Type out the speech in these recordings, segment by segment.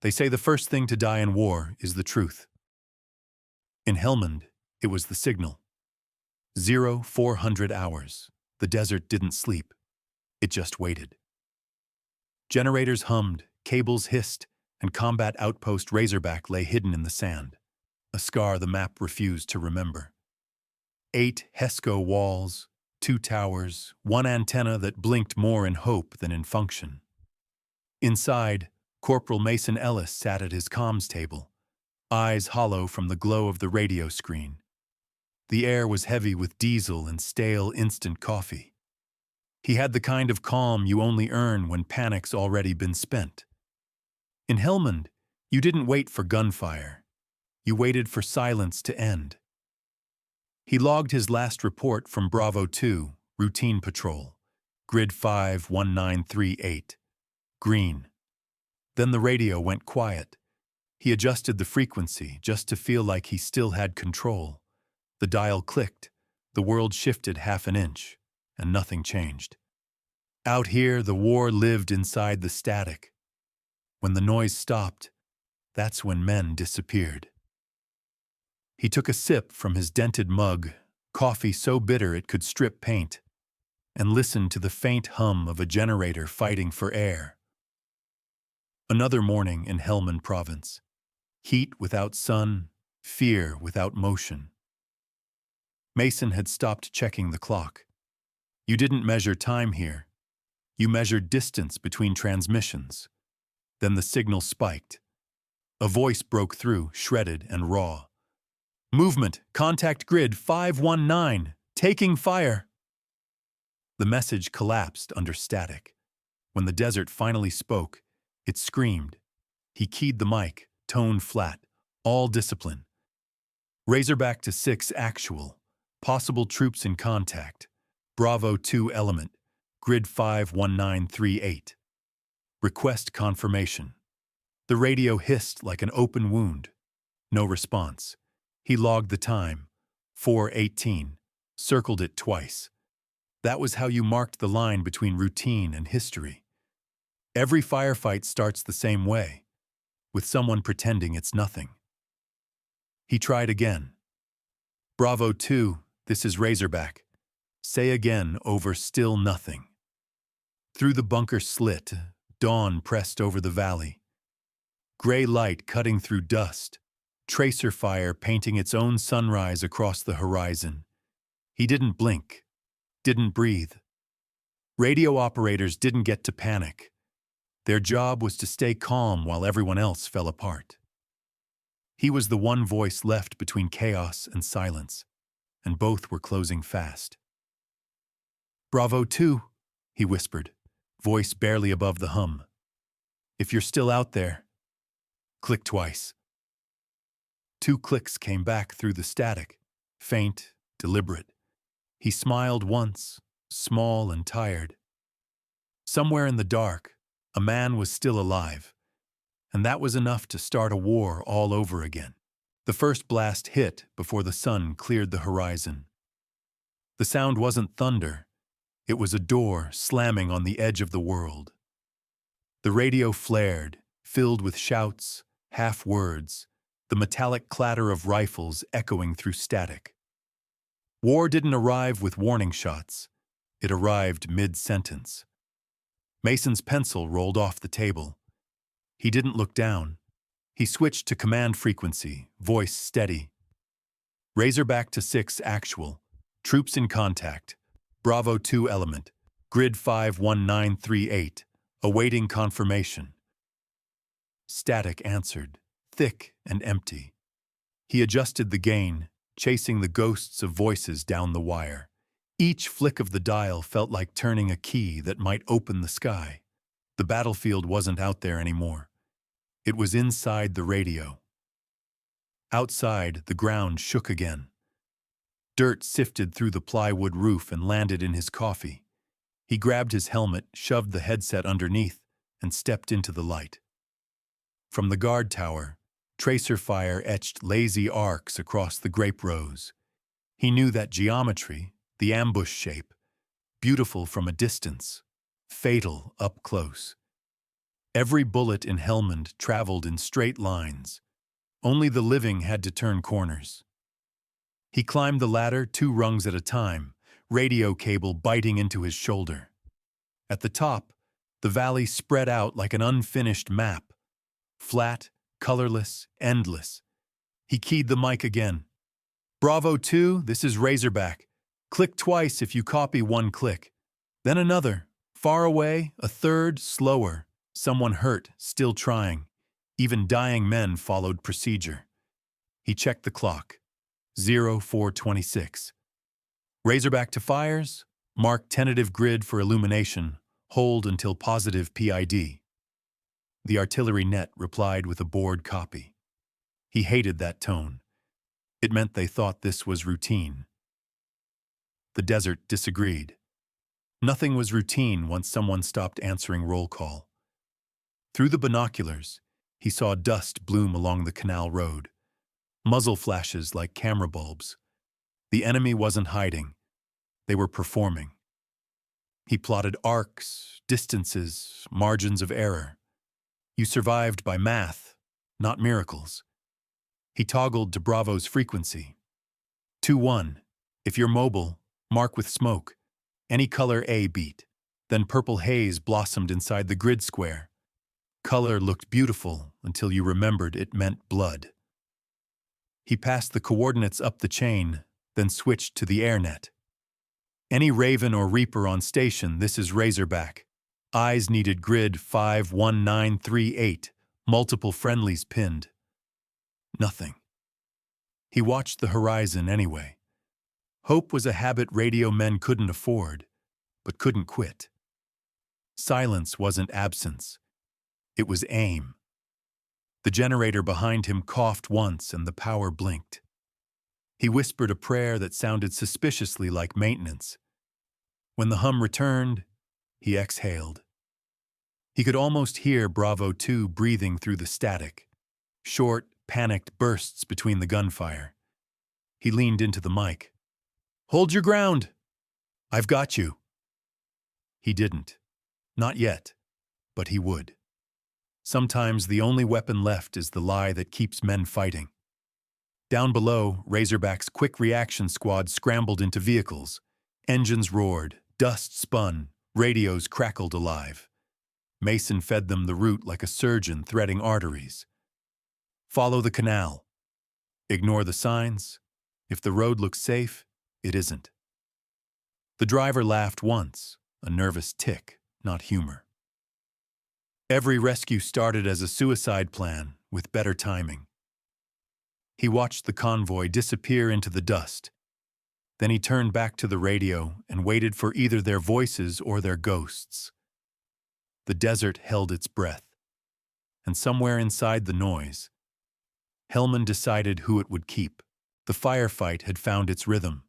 They say the first thing to die in war is the truth. In Helmand, it was the signal. 0400 hours. The desert didn't sleep. It just waited. Generators hummed, cables hissed, and Combat Outpost Razorback lay hidden in the sand, a scar the map refused to remember. 8 HESCO walls, 2 towers, 1 antenna that blinked more in hope than in function. Inside, Corporal Mason Ellis sat at his comms table, eyes hollow from the glow of the radio screen. The air was heavy with diesel and stale instant coffee. He had the kind of calm you only earn when panic's already been spent. In Helmand, you didn't wait for gunfire. You waited for silence to end. He logged his last report from Bravo 2, routine patrol, grid 51938, green. Then the radio went quiet. He adjusted the frequency just to feel like he still had control. The dial clicked, the world shifted half an inch, and nothing changed. Out here, the war lived inside the static. When the noise stopped, that's when men disappeared. He took a sip from his dented mug, coffee so bitter it could strip paint, and listened to the faint hum of a generator fighting for air. Another morning in Helmand Province. Heat without sun, fear without motion. Mason had stopped checking the clock. You didn't measure time here. You measured distance between transmissions. Then the signal spiked. A voice broke through, shredded and raw. Movement, contact grid 519, taking fire. The message collapsed under static. When the desert finally spoke, it screamed. He keyed the mic, tone flat, all discipline. Razorback to 6 actual. Possible troops in contact. Bravo 2 element. Grid 51938. Request confirmation. The radio hissed like an open wound. No response. He logged the time. 4:18. Circled it twice. That was how you marked the line between routine and history. Every firefight starts the same way, with someone pretending it's nothing. He tried again. Bravo 2, this is Razorback. Say again over still nothing. Through the bunker slit, dawn pressed over the valley. Gray light cutting through dust, tracer fire painting its own sunrise across the horizon. He didn't blink, didn't breathe. Radio operators didn't get to panic. Their job was to stay calm while everyone else fell apart. He was the one voice left between chaos and silence, and both were closing fast. Bravo 2, he whispered, voice barely above the hum. If you're still out there. Click twice. 2 clicks came back through the static, faint, deliberate. He smiled once, small and tired. Somewhere in the dark, a man was still alive, and that was enough to start a war all over again. The first blast hit before the sun cleared the horizon. The sound wasn't thunder. It was a door slamming on the edge of the world. The radio flared, filled with shouts, half words, the metallic clatter of rifles echoing through static. War didn't arrive with warning shots. It arrived mid-sentence. Mason's pencil rolled off the table. He didn't look down. He switched to command frequency, voice steady. Razorback to 6 actual. Troops in contact. Bravo 2 element. Grid 51938. Awaiting confirmation. Static answered, thick and empty. He adjusted the gain, chasing the ghosts of voices down the wire. Each flick of the dial felt like turning a key that might open the sky. The battlefield wasn't out there anymore. It was inside the radio. Outside, the ground shook again. Dirt sifted through the plywood roof and landed in his coffee. He grabbed his helmet, shoved the headset underneath, and stepped into the light. From the guard tower, tracer fire etched lazy arcs across the grape rows. He knew that geometry, the ambush shape, beautiful from a distance, fatal up close. Every bullet in Helmand traveled in straight lines. Only the living had to turn corners. He climbed the ladder 2 rungs at a time, radio cable biting into his shoulder. At the top, the valley spread out like an unfinished map. Flat, colorless, endless. He keyed the mic again. "Bravo 2, this is Razorback. Click twice if you copy 1 click. Then another. Far away, a third, slower. Someone hurt, still trying. Even dying men followed procedure." He checked the clock. 0426. "Razorback to fires. Mark tentative grid for illumination. Hold until positive PID." The artillery net replied with a bored copy. He hated that tone. It meant they thought this was routine. The desert disagreed. Nothing was routine once someone stopped answering roll call. Through the binoculars, he saw dust bloom along the canal road. Muzzle flashes like camera bulbs. The enemy wasn't hiding. They were performing. He plotted arcs, distances, margins of error. You survived by math, not miracles. He toggled to Bravo's frequency. 2-1. If you're mobile, mark with smoke. Any color A beat. Then purple haze blossomed inside the grid square. Color looked beautiful until you remembered it meant blood. He passed the coordinates up the chain, then switched to the airnet. "Any Raven or Reaper on station, this is Razorback. Eyes needed grid 51938, multiple friendlies pinned." Nothing. He watched the horizon anyway. Hope was a habit radio men couldn't afford, but couldn't quit. Silence wasn't absence. It was aim. The generator behind him coughed once and the power blinked. He whispered a prayer that sounded suspiciously like maintenance. When the hum returned, he exhaled. He could almost hear Bravo 2 breathing through the static. Short, panicked bursts between the gunfire. He leaned into the mic. "Hold your ground! I've got you." He didn't. Not yet, but he would. Sometimes the only weapon left is the lie that keeps men fighting. Down below, Razorback's quick reaction squad scrambled into vehicles. Engines roared, dust spun, radios crackled alive. Mason fed them the route like a surgeon threading arteries. Follow the canal. Ignore the signs. If the road looks safe, it isn't. The driver laughed once, a nervous tick, not humor. Every rescue started as a suicide plan, with better timing. He watched the convoy disappear into the dust. Then he turned back to the radio and waited for either their voices or their ghosts. The desert held its breath. And somewhere inside the noise, Helmand decided who it would keep. The firefight had found its rhythm.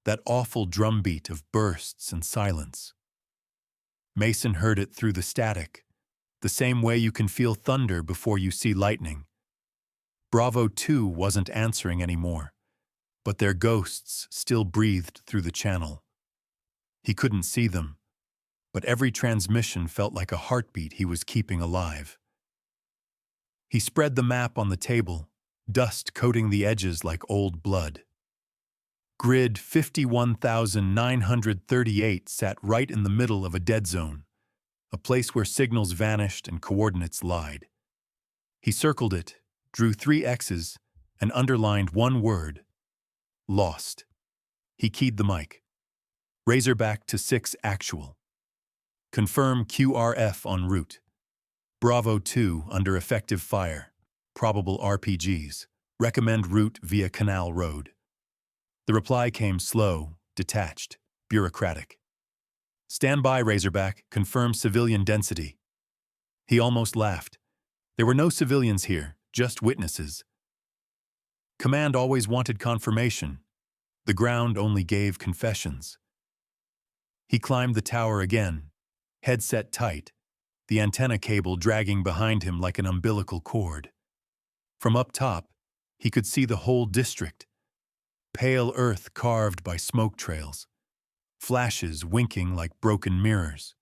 That awful drumbeat of bursts and silence. Mason heard it through the static, the same way you can feel thunder before you see lightning. Bravo 2 wasn't answering anymore, but their ghosts still breathed through the channel. He couldn't see them, but every transmission felt like a heartbeat he was keeping alive. He spread the map on the table, dust coating the edges like old blood. Grid 51,938 sat right in the middle of a dead zone, a place where signals vanished and coordinates lied. He circled it, drew 3 X's, and underlined one word: lost. He keyed the mic. Razorback to 6 actual. Confirm QRF en route. Bravo 2 under effective fire. Probable RPGs. Recommend route via Canal Road. The reply came slow, detached, bureaucratic. Stand by, Razorback. Confirm civilian density. He almost laughed. There were no civilians here, just witnesses. Command always wanted confirmation. The ground only gave confessions. He climbed the tower again, headset tight, the antenna cable dragging behind him like an umbilical cord. From up top, he could see the whole district. Pale earth carved by smoke trails, flashes winking like broken mirrors.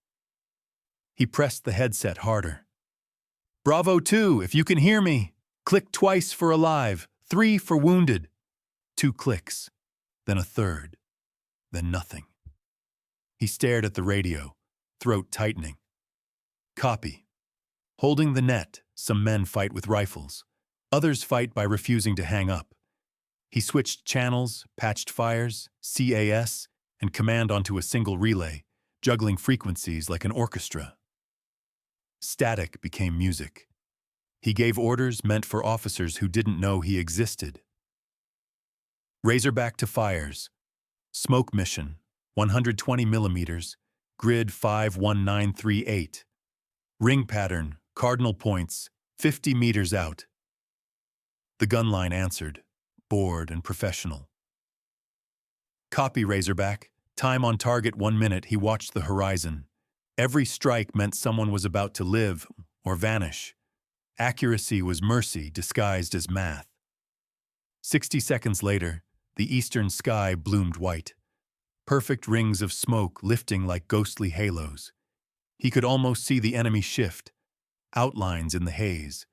He pressed the headset harder. Bravo 2, if you can hear me. Click twice for alive, 3 for wounded. 2 clicks, then a third, then nothing. He stared at the radio, throat tightening. Copy. Holding the net, some men fight with rifles. Others fight by refusing to hang up. He switched channels, patched fires, CAS, and command onto a single relay, juggling frequencies like an orchestra. Static became music. He gave orders meant for officers who didn't know he existed. Razorback to fires. Smoke mission, 120 millimeters, grid 51938. Ring pattern, cardinal points, 50 meters out. The gun line answered, bored and professional. Copy, Razorback. Time on target 1 minute. He watched the horizon. Every strike meant someone was about to live or vanish. Accuracy was mercy disguised as math. 60 seconds later, the eastern sky bloomed white. Perfect rings of smoke lifting like ghostly halos. He could almost see the enemy shift, outlines in the haze.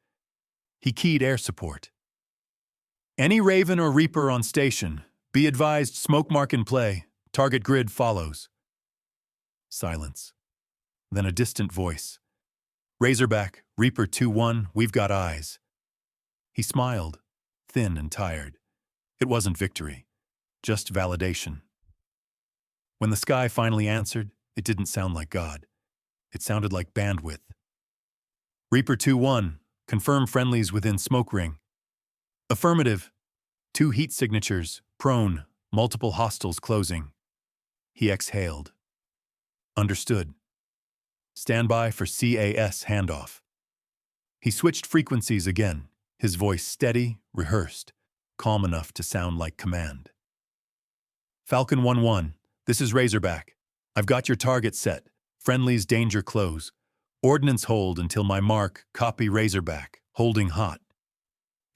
He keyed air support. Any Raven or Reaper on station. Be advised, smoke mark in play. Target grid follows. Silence. Then a distant voice. Razorback, Reaper 2-1, we've got eyes. He smiled, thin and tired. It wasn't victory, just validation. When the sky finally answered, it didn't sound like God. It sounded like bandwidth. Reaper 2-1, confirm friendlies within smoke ring. Affirmative. 2 heat signatures, prone, multiple hostiles closing. He exhaled. Understood. Stand by for CAS handoff. He switched frequencies again, his voice steady, rehearsed, calm enough to sound like command. Falcon 1-1, this is Razorback. I've got your target set. Friendlies danger close. Ordnance hold until my mark, copy Razorback, holding hot.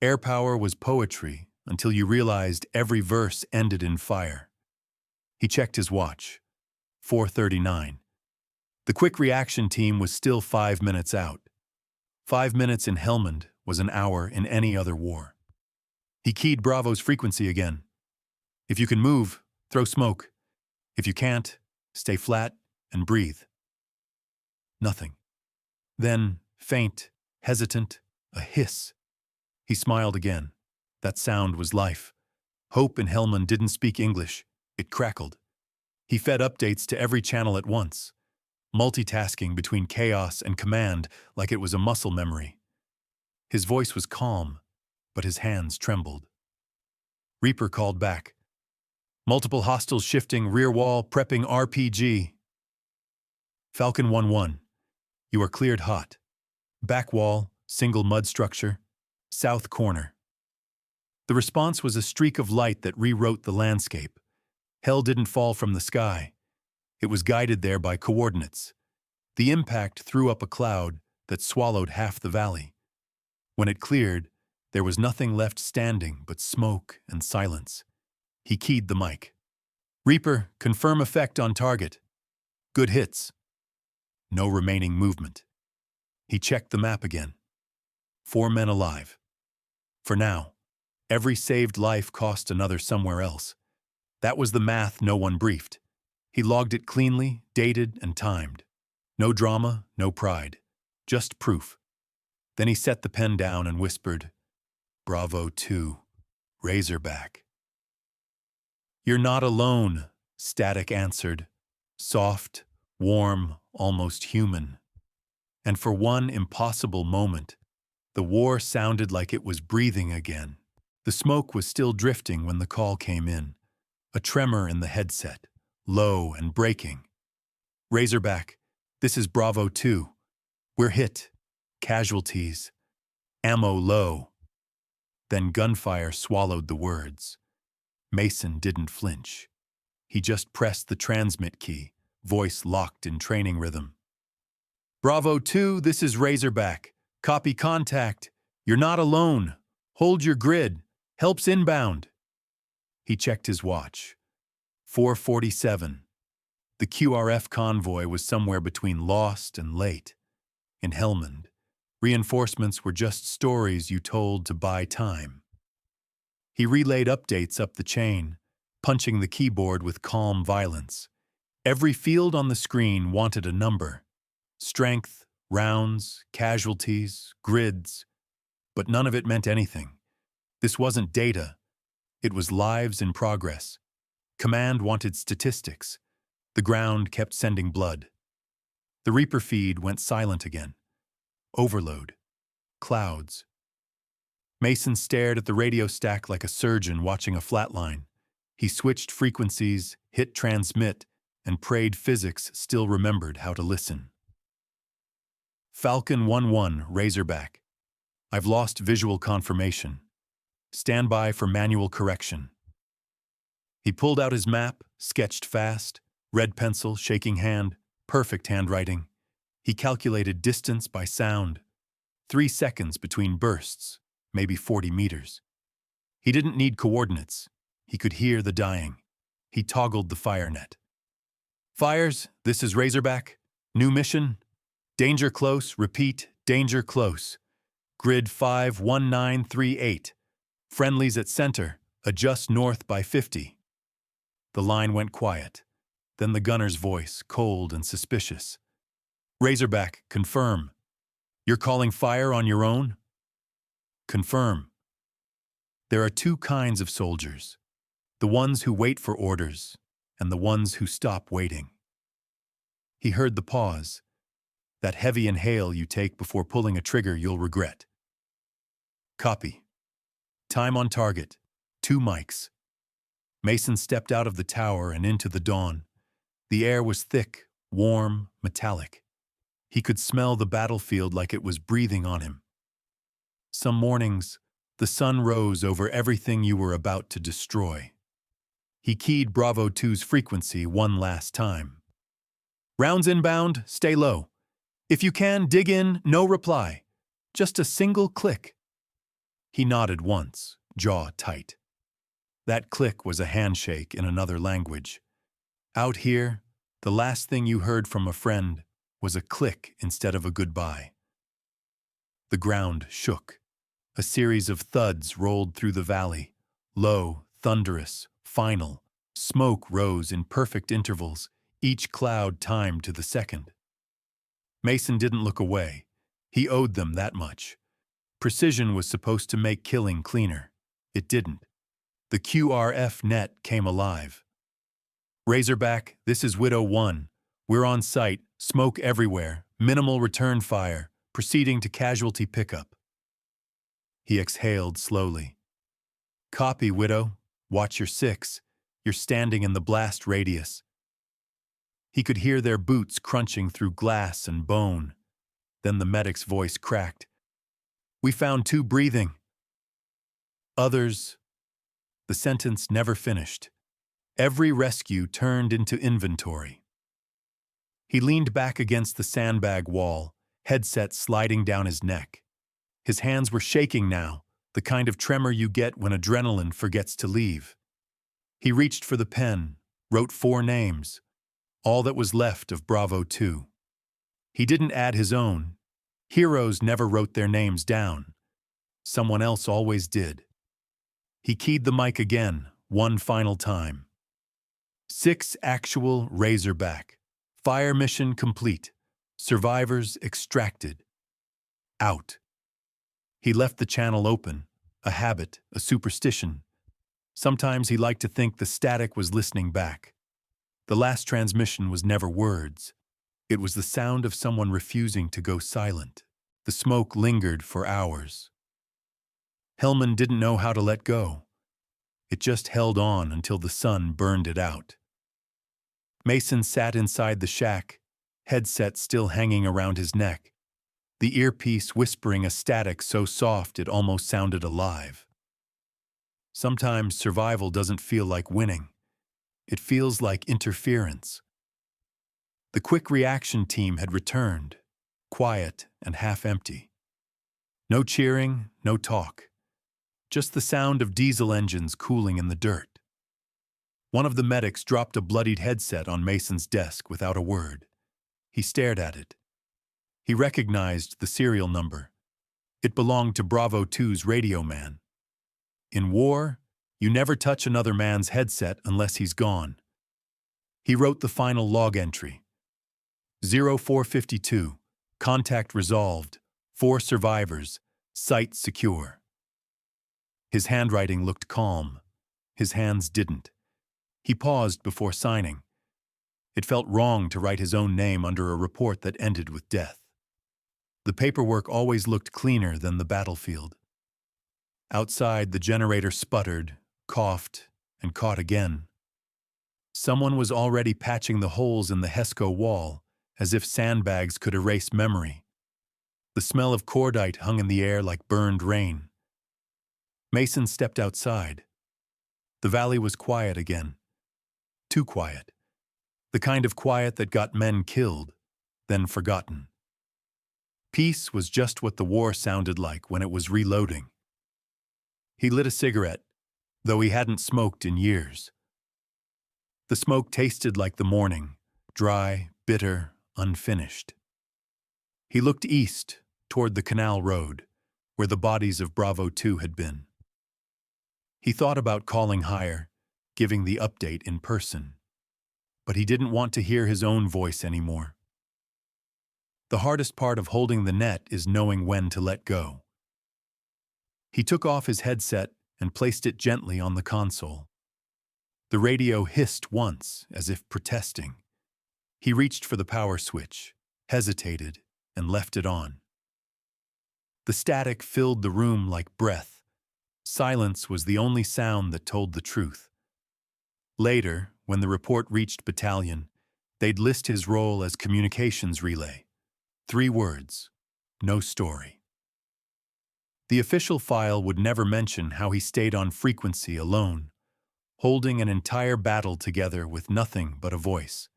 Air power was poetry until you realized every verse ended in fire. He checked his watch. 4:39. The quick reaction team was still 5 minutes out. 5 minutes in Helmand was an hour in any other war. He keyed Bravo's frequency again. If you can move, throw smoke. If you can't, stay flat and breathe. Nothing. Then, faint, hesitant, a hiss. He smiled again. That sound was life. Hope in Helmand didn't speak English. It crackled. He fed updates to every channel at once, multitasking between chaos and command like it was a muscle memory. His voice was calm, but his hands trembled. Reaper called back. Multiple hostiles shifting, rear wall, prepping RPG. Falcon 1-1. You are cleared hot. Back wall, single mud structure, south corner. The response was a streak of light that rewrote the landscape. Hell didn't fall from the sky. It was guided there by coordinates. The impact threw up a cloud that swallowed half the valley. When it cleared, there was nothing left standing but smoke and silence. He keyed the mic. Reaper, confirm effect on target. Good hits. No remaining movement. He checked the map again. 4 men alive. For now, every saved life cost another somewhere else. That was the math no one briefed. He logged it cleanly, dated, and timed. No drama, no pride. Just proof. Then he set the pen down and whispered, Bravo 2, Razorback. You're not alone, Static answered. Soft, warm, almost human. And for one impossible moment, the war sounded like it was breathing again. The smoke was still drifting when the call came in. A tremor in the headset, low and breaking. Razorback, this is Bravo 2. We're hit. Casualties. Ammo low. Then gunfire swallowed the words. Mason didn't flinch. He just pressed the transmit key, voice locked in training rhythm. Bravo 2, this is Razorback. Copy contact. You're not alone. Hold your grid. Help's inbound. He checked his watch. 4:47. The QRF convoy was somewhere between lost and late. In Helmand, Reinforcements were just stories you told to buy time. He relayed updates up the chain, punching the keyboard with calm violence. Every field on the screen wanted a number. Strength, rounds, casualties, grids. But none of it meant anything. This wasn't data. It was lives in progress. Command wanted statistics. The ground kept sending blood. The Reaper feed went silent again. Overload. Clouds. Mason stared at the radio stack like a surgeon watching a flatline. He switched frequencies, hit transmit, and prayed physics still remembered how to listen. Falcon 1-1, Razorback. I've lost visual confirmation. Stand by for manual correction. He pulled out his map, sketched fast, red pencil, shaking hand, perfect handwriting. He calculated distance by sound. 3 seconds between bursts, maybe 40 meters. He didn't need coordinates. He could hear the dying. He toggled the fire net. Fires, this is Razorback. New mission. Danger close, repeat, danger close. Grid 51938. Friendlies at center, adjust north by 50. The line went quiet. Then the gunner's voice, cold and suspicious. Razorback, confirm. You're calling fire on your own? Confirm. There are 2 kinds of soldiers. The ones who wait for orders, and the ones who stop waiting. He heard the pause. That heavy inhale you take before pulling a trigger you'll regret. Copy. Time on target. 2 mics. Mason stepped out of the tower and into the dawn. The air was thick, warm, metallic. He could smell the battlefield like it was breathing on him. Some mornings, the sun rose over everything you were about to destroy. He keyed Bravo 2's frequency one last time. Rounds inbound, stay low. If you can, dig in, no reply. Just a single click. He nodded once, jaw tight. That click was a handshake in another language. Out here, the last thing you heard from a friend was a click instead of a goodbye. The ground shook. A series of thuds rolled through the valley. Low, thunderous, final. Smoke rose in perfect intervals, each cloud timed to the second. Mason didn't look away. He owed them that much. Precision was supposed to make killing cleaner. It didn't. The QRF net came alive. Razorback, this is Widow 1. We're on site, smoke everywhere, minimal return fire, proceeding to casualty pickup. He exhaled slowly. Copy, Widow. Watch your 6. You're standing in the blast radius. He could hear their boots crunching through glass and bone. Then the medic's voice cracked. We found 2 breathing. Others. The sentence never finished. Every rescue turned into inventory. He leaned back against the sandbag wall, headset sliding down his neck. His hands were shaking now, the kind of tremor you get when adrenaline forgets to leave. He reached for the pen, wrote 4 names, all that was left of Bravo 2. He didn't add his own. Heroes never wrote their names down. Someone else always did. He keyed the mic again, one final time. 6 actual Razorback. Fire mission complete. Survivors extracted. Out. He left the channel open, a habit, a superstition. Sometimes he liked to think the static was listening back. The last transmission was never words. It was the sound of someone refusing to go silent. The smoke lingered for hours. Helmand didn't know how to let go. It just held on until the sun burned it out. Mason sat inside the shack, headset still hanging around his neck, the earpiece whispering a static so soft it almost sounded alive. Sometimes survival doesn't feel like winning. It feels like interference. The quick reaction team had returned, quiet and half-empty. No cheering, no talk. Just the sound of diesel engines cooling in the dirt. One of the medics dropped a bloodied headset on Mason's desk without a word. He stared at it. He recognized the serial number, It belonged to Bravo 2's radio man. In war, you never touch another man's headset unless he's gone. He wrote the final log entry. 0452, contact resolved, 4 survivors, site secure. His handwriting looked calm. His hands didn't. He paused before signing. It felt wrong to write his own name under a report that ended with death. The paperwork always looked cleaner than the battlefield. Outside, the generator sputtered, coughed, and caught again. Someone was already patching the holes in the HESCO wall, as if sandbags could erase memory. The smell of cordite hung in the air like burned rain. Mason stepped outside. The valley was quiet again. Too quiet. The kind of quiet that got men killed, then forgotten. Peace was just what the war sounded like when it was reloading. He lit a cigarette, though he hadn't smoked in years. The smoke tasted like the morning, dry, bitter, unfinished. He looked east, toward the canal road, where the bodies of Bravo 2 had been. He thought about calling higher, giving the update in person. But he didn't want to hear his own voice anymore. The hardest part of holding the net is knowing when to let go. He took off his headset and placed it gently on the console. The radio hissed once, as if protesting. He reached for the power switch, hesitated, and left it on. The static filled the room like breath. Silence was the only sound that told the truth. Later, when the report reached battalion, they'd list his role as communications relay. 3 words, no story. The official file would never mention how he stayed on frequency alone, holding an entire battle together with nothing but a voice.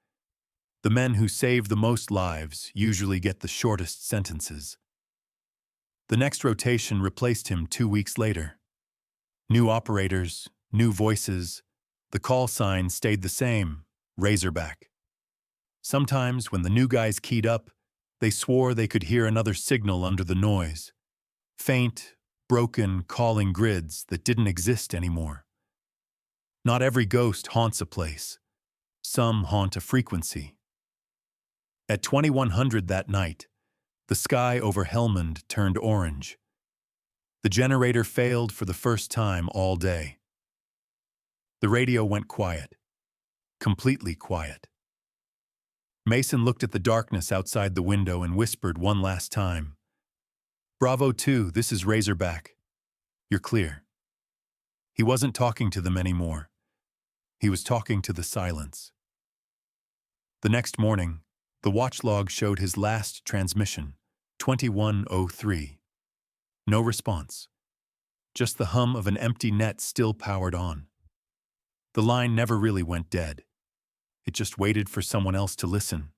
The men who save the most lives usually get the shortest sentences. The next rotation replaced him 2 weeks later. New operators, new voices. The call sign stayed the same, Razorback. Sometimes, when the new guys keyed up, they swore they could hear another signal under the noise. Faint, broken calling grids that didn't exist anymore. Not every ghost haunts a place. Some haunt a frequency. At 2100 that night, the sky over Helmand turned orange. The generator failed for the first time all day. The radio went quiet. Completely quiet. Mason looked at the darkness outside the window and whispered one last time. Bravo 2, this is Razorback. You're clear. He wasn't talking to them anymore. He was talking to the silence. The next morning, the watch log showed his last transmission, 2103. No response. Just the hum of an empty net still powered on. The line never really went dead. It just waited for someone else to listen.